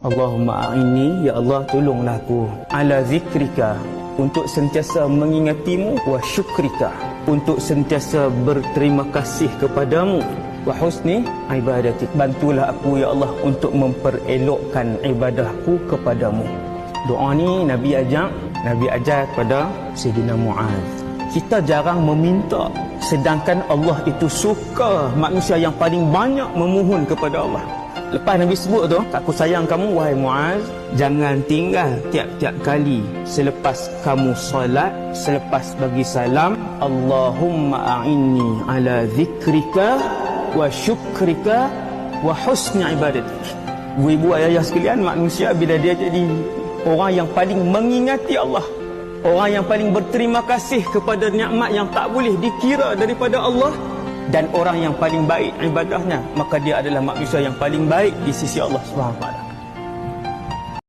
Allahumma a'inni, ya Allah tolonglah aku, ala zikrika, untuk sentiasa mengingatimu, wa syukrika, untuk sentiasa berterima kasih kepadamu, wa husni ibadatik, bantulah aku ya Allah untuk memperelokkan ibadahku kepadamu. Doa ni Nabi ajar kepada Sayyidina Muaz. Kita jarang meminta, sedangkan Allah itu suka manusia yang paling banyak memohon kepada Allah. Lepas Nabi sebut tu, aku sayang kamu wahai Muaz, jangan tinggal tiap-tiap kali selepas kamu solat, selepas bagi salam, Allahumma a'inni ala zikrika wa syukrika wa husni ibadatik. Ibu-ibu ayah sekalian, manusia bila dia jadi orang yang paling mengingati Allah, orang yang paling berterima kasih kepada nikmat yang tak boleh dikira daripada Allah, dan orang yang paling baik ibadahnya, maka dia adalah manusia yang paling baik di sisi Allah Subhanahu wa taala.